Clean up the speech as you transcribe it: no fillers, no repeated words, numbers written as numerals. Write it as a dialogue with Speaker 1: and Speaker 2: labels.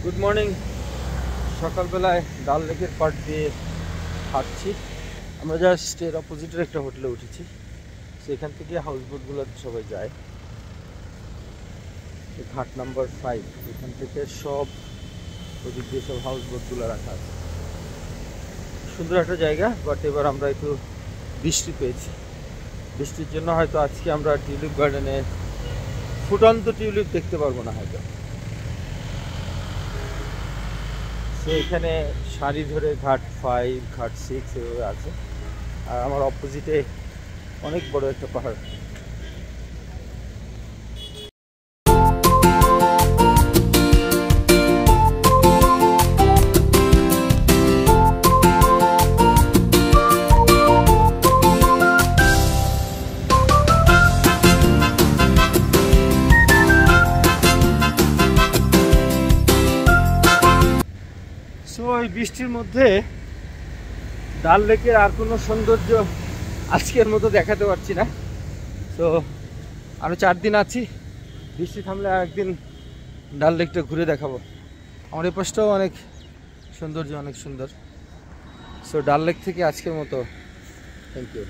Speaker 1: Good morning. সকালবেলায় ডাল লেকের পাড় দিয়ে হাঁটছি। আমরা জাস্ট এর অপোজিটের একটা হোটেলে উঠেছি। সেখান থেকে হাউস বোটগুলো সবাই যায়। ঘাট নাম্বার 5, এখান থেকে সব ওদিক দিয়ে সব হাউস বোটগুলো রাখা আছে। সুন্দর একটা জায়গা, বাট এবার আমরা একটু বৃষ্টি পেয়েছি। বৃষ্টির জন্য হয়তো আজকে আমরা টিউলিপ গার্ডেনে ফুটন্ত টিউলিপ দেখতে পারবো না হয়তো। তো এখানে সারি ধরে ঘাট 5, ঘাট 6 এভাবে আছে। আর আমার অপোজিটে অনেক বড় একটা পাহাড়। সো এই বৃষ্টির মধ্যে ডাল লেকের আর কোনো সৌন্দর্য আজকের মতো দেখাতে পারছি না। তো আরও 4 দিন আছি, বৃষ্টি থামলে একদিন ডাল লেকটা ঘুরে দেখাবো। আমার এই পাশটাও অনেক সৌন্দর্য, অনেক সুন্দর। সো ডাল লেক থেকে আজকের মতো থ্যাংক ইউ।